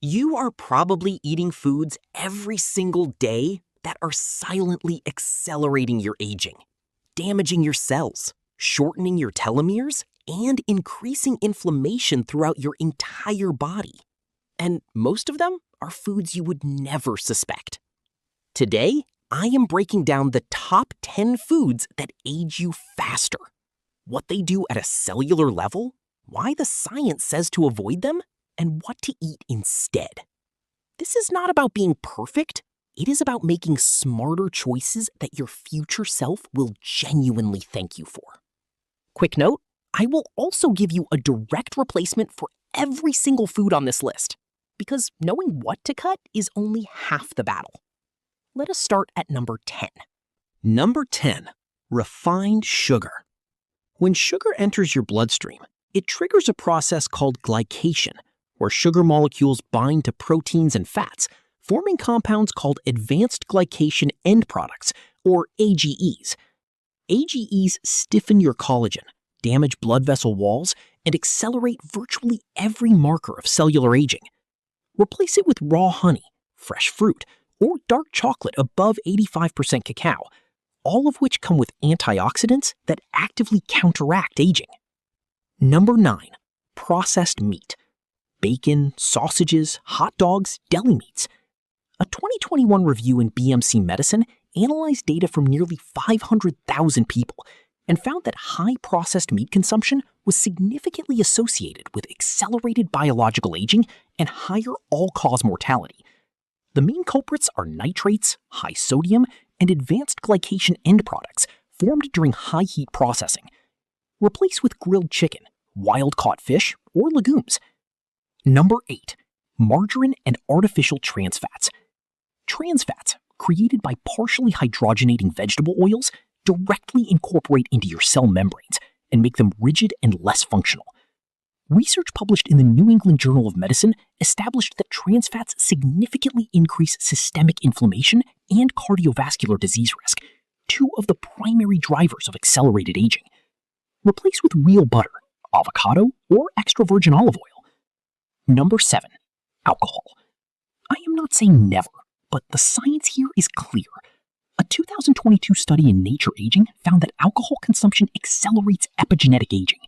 You are probably eating foods every single day that are silently accelerating your aging, damaging your cells, shortening your telomeres, and increasing inflammation throughout your entire body. And most of them are foods you would never suspect. Today, I am breaking down the top 10 foods that age you faster, what they do at a cellular level, why the science says to avoid them, and what to eat instead. This is not about being perfect. It is about making smarter choices that your future self will genuinely thank you for. Quick note, I will also give you a direct replacement for every single food on this list, because knowing what to cut is only half the battle. Let us start at number 10. Number 10, refined sugar. When sugar enters your bloodstream, it triggers a process called glycation, where sugar molecules bind to proteins and fats, forming compounds called advanced glycation end products, or AGEs. AGEs stiffen your collagen, damage blood vessel walls, and accelerate virtually every marker of cellular aging. Replace it with raw honey, fresh fruit, or dark chocolate above 85% cacao, all of which come with antioxidants that actively counteract aging. Number 9, processed meat. Bacon, sausages, hot dogs, deli meats. A 2021 review in BMC Medicine analyzed data from nearly 500,000 people and found that high processed meat consumption was significantly associated with accelerated biological aging and higher all-cause mortality. The main culprits are nitrates, high sodium, and advanced glycation end products formed during high heat processing. Replace with grilled chicken, wild-caught fish, or legumes. Number 8, margarine and artificial trans fats. Trans fats, created by partially hydrogenating vegetable oils, directly incorporate into your cell membranes and make them rigid and less functional. Research published in the New England Journal of Medicine established that trans fats significantly increase systemic inflammation and cardiovascular disease risk, two of the primary drivers of accelerated aging. Replace with real butter, avocado, or extra virgin olive oil. Number 7, alcohol. I am not saying never, but the science here is clear. A 2022 study in Nature Aging found that alcohol consumption accelerates epigenetic aging,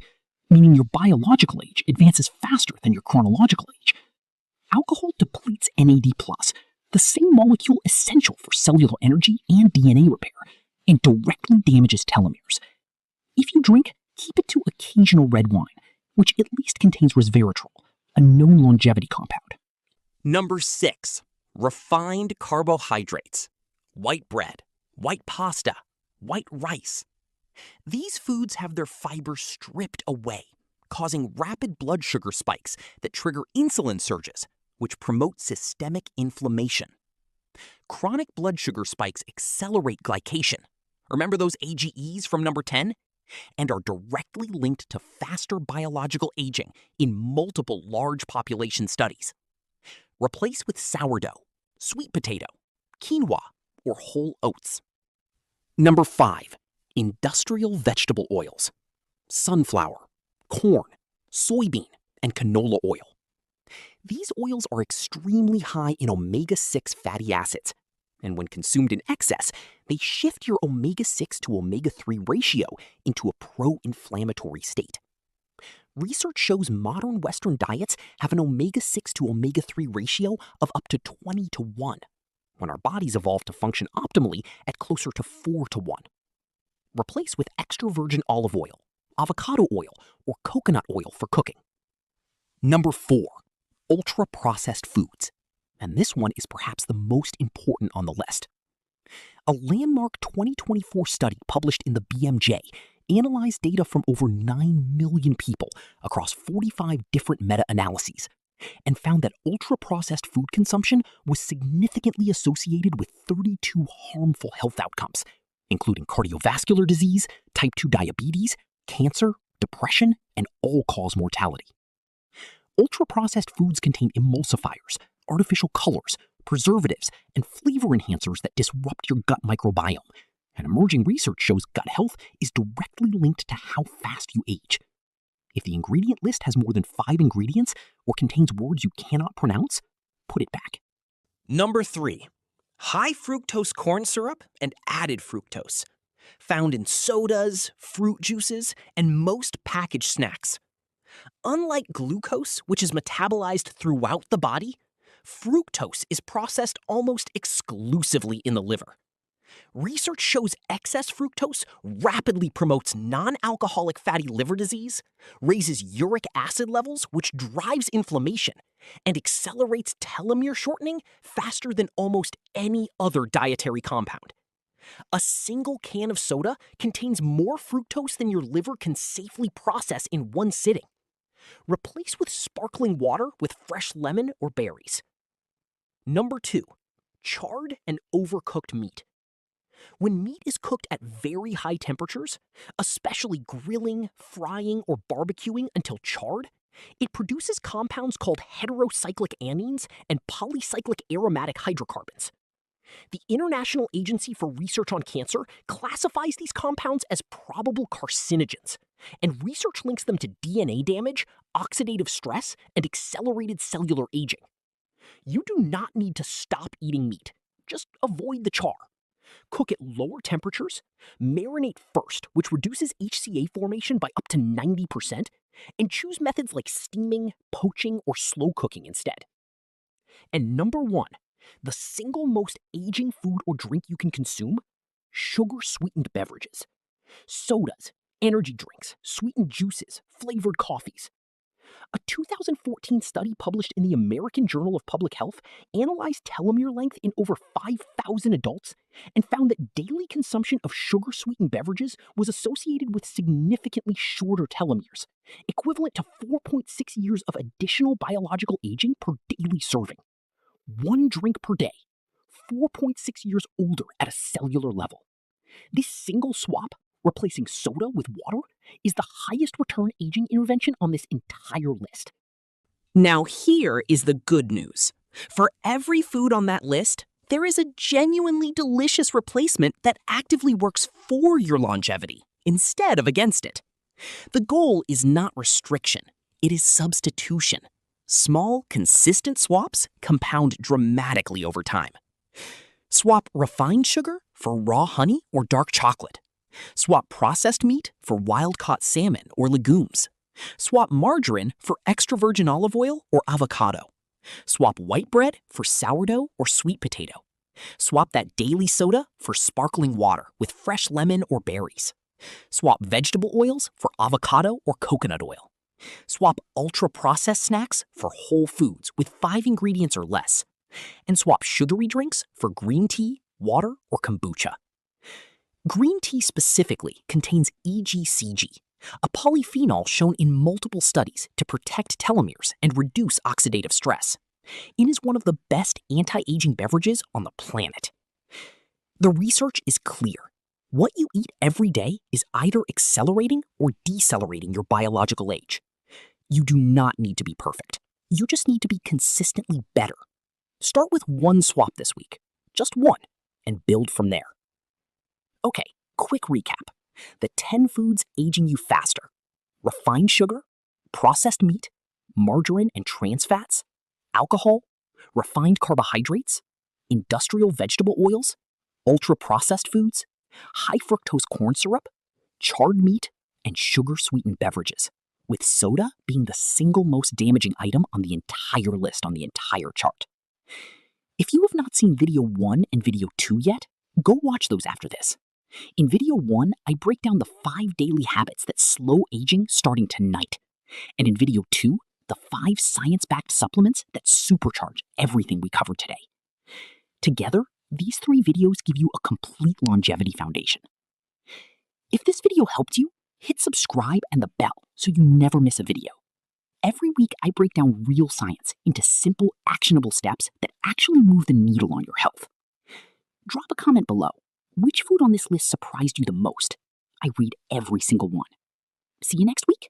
meaning your biological age advances faster than your chronological age. Alcohol depletes NAD+, the same molecule essential for cellular energy and DNA repair, and directly damages telomeres. If you drink, keep it to occasional red wine, which at least contains resveratrol, a known longevity compound. Number 6, refined carbohydrates. White bread, white pasta, white rice. These foods have their fiber stripped away, causing rapid blood sugar spikes that trigger insulin surges, which promote systemic inflammation. Chronic blood sugar spikes accelerate glycation. Remember those AGEs from number 10? And are directly linked to faster biological aging in multiple large population studies. Replace with sourdough, sweet potato, quinoa, or whole oats. Number 5, industrial vegetable oils. Sunflower, corn, soybean, and canola oil. These oils are extremely high in omega-6 fatty acids, and when consumed in excess, they shift your omega-6 to omega-3 ratio into a pro-inflammatory state. Research shows modern Western diets have an omega-6 to omega-3 ratio of up to 20 to 1, when our bodies evolved to function optimally at closer to 4 to 1. Replace with extra virgin olive oil, avocado oil, or coconut oil for cooking. Number 4, ultra-processed foods. And this one is perhaps the most important on the list. A landmark 2024 study published in the BMJ analyzed data from over 9 million people across 45 different meta-analyses and found that ultra-processed food consumption was significantly associated with 32 harmful health outcomes, including cardiovascular disease, type 2 diabetes, cancer, depression, and all-cause mortality. Ultra-processed foods contain emulsifiers, artificial colors, preservatives, and flavor enhancers that disrupt your gut microbiome. And emerging research shows gut health is directly linked to how fast you age. If the ingredient list has more than 5 ingredients or contains words you cannot pronounce, put it back. Number 3. High fructose corn syrup and added fructose, found in sodas, fruit juices, and most packaged snacks. Unlike glucose, which is metabolized throughout the body, fructose is processed almost exclusively in the liver. Research shows excess fructose rapidly promotes non-alcoholic fatty liver disease, raises uric acid levels, which drives inflammation, and accelerates telomere shortening faster than almost any other dietary compound. A single can of soda contains more fructose than your liver can safely process in one sitting. Replace with sparkling water with fresh lemon or berries. Number 2. Charred and overcooked meat. When meat is cooked at very high temperatures, especially grilling, frying, or barbecuing until charred, it produces compounds called heterocyclic amines and polycyclic aromatic hydrocarbons. The International Agency for Research on Cancer classifies these compounds as probable carcinogens, and research links them to DNA damage, oxidative stress, and accelerated cellular aging. You do not need to stop eating meat. Just avoid the char. Cook at lower temperatures, marinate first, which reduces HCA formation by up to 90%, and choose methods like steaming, poaching, or slow cooking instead. And number 1, the single most aging food or drink you can consume? Sugar-sweetened beverages. Sodas, energy drinks, sweetened juices, flavored coffees. A 2014 study published in the American Journal of Public Health analyzed telomere length in over 5,000 adults and found that daily consumption of sugar-sweetened beverages was associated with significantly shorter telomeres, equivalent to 4.6 years of additional biological aging per daily serving. 1 drink per day, 4.6 years older at a cellular level. This single swap, replacing soda with water, is the highest return aging intervention on this entire list. Now here is the good news. For every food on that list, there is a genuinely delicious replacement that actively works for your longevity instead of against it. The goal is not restriction, it is substitution. Small, consistent swaps compound dramatically over time. Swap refined sugar for raw honey or dark chocolate. Swap processed meat for wild-caught salmon or legumes. Swap margarine for extra virgin olive oil or avocado. Swap white bread for sourdough or sweet potato. Swap that daily soda for sparkling water with fresh lemon or berries. Swap vegetable oils for avocado or coconut oil. Swap ultra-processed snacks for whole foods with 5 ingredients or less. And swap sugary drinks for green tea, water, or kombucha. Green tea specifically contains EGCG, a polyphenol shown in multiple studies to protect telomeres and reduce oxidative stress. It is one of the best anti-aging beverages on the planet. The research is clear. What you eat every day is either accelerating or decelerating your biological age. You do not need to be perfect. You just need to be consistently better. Start with 1 swap this week, just 1, and build from there. Okay, quick recap. The 10 foods aging you faster: refined sugar, processed meat, margarine and trans fats, alcohol, refined carbohydrates, industrial vegetable oils, ultra-processed foods, high fructose corn syrup, charred meat, and sugar-sweetened beverages, with soda being the single most damaging item on the entire list on the entire chart. If you have not seen video 1 and video 2 yet, go watch those after this. In video 1, I break down the 5 daily habits that slow aging starting tonight. And in video 2, the 5 science-backed supplements that supercharge everything we covered today. Together, these 3 videos give you a complete longevity foundation. If this video helped you, hit subscribe and the bell so you never miss a video. Every week, I break down real science into simple, actionable steps that actually move the needle on your health. Drop a comment below. Which food on this list surprised you the most? I read every single one. See you next week.